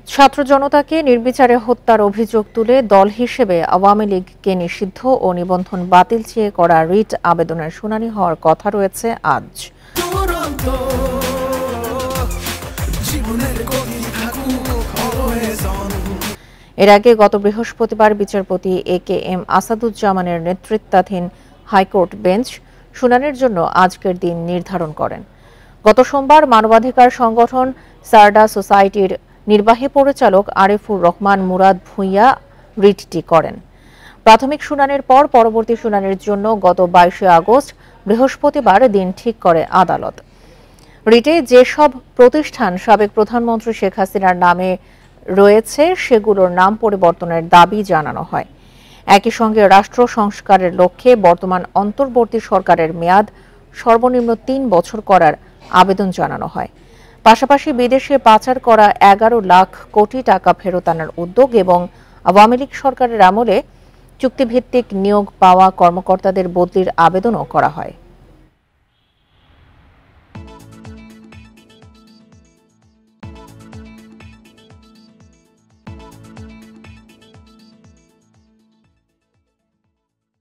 ছাত্র জনতাকে নির্বিচারে হত্যার অভিযোগ তুলে দল হিসেবে আওয়ামী লীগকে নিষিদ্ধ ও নিবন্ধন বাতিল চেয়ে করা রিট আবেদনের শুনানি হওয়ার কথা রয়েছে আজ। এর আগে গত বৃহস্পতিবার বিচারপতি AKM আসাদুজ্জামানের নেতৃত্বাধীন হাইকোর্ট বেঞ্চ শুনানির জন্য আজকের দিন নির্ধারণ করেন। গত সোমবার মানবাধিকার সংগঠন সারদা সোসাইটির নির্বাহী পরিচালক আরিফুর রহমান মুরাদ ভূঁইয়া রিটটি করেন। প্রাথমিক শুনানির পর পরবর্তী শুনানির জন্য গত 22 আগস্ট বৃহস্পতিবার দিন ঠিক করে আদালত। রিটে যেসব প্রতিষ্ঠান সাবেক প্রধানমন্ত্রী শেখ হাসিনার নামে রয়েছে সেগুলোর নাম পরিবর্তনের দাবি জানানো হয়। একই সঙ্গে রাষ্ট্র সংস্কারের লক্ষ্যে বর্তমান অন্তর্বর্তী সরকারের মেয়াদ সর্বনিম্ন 3 বছর করার আবেদন জানানো হয়। পাশাপাশি বিদেশে পাচার করা 11 লাখ কোটি টাকা ফেরত আনার উদ্যোগ এবং আওয়ামী লীগ সরকারের আমলে চুক্তিভিত্তিক নিয়োগ পাওয়া কর্মকর্তাদের বদলির আবেদনও করা হয়।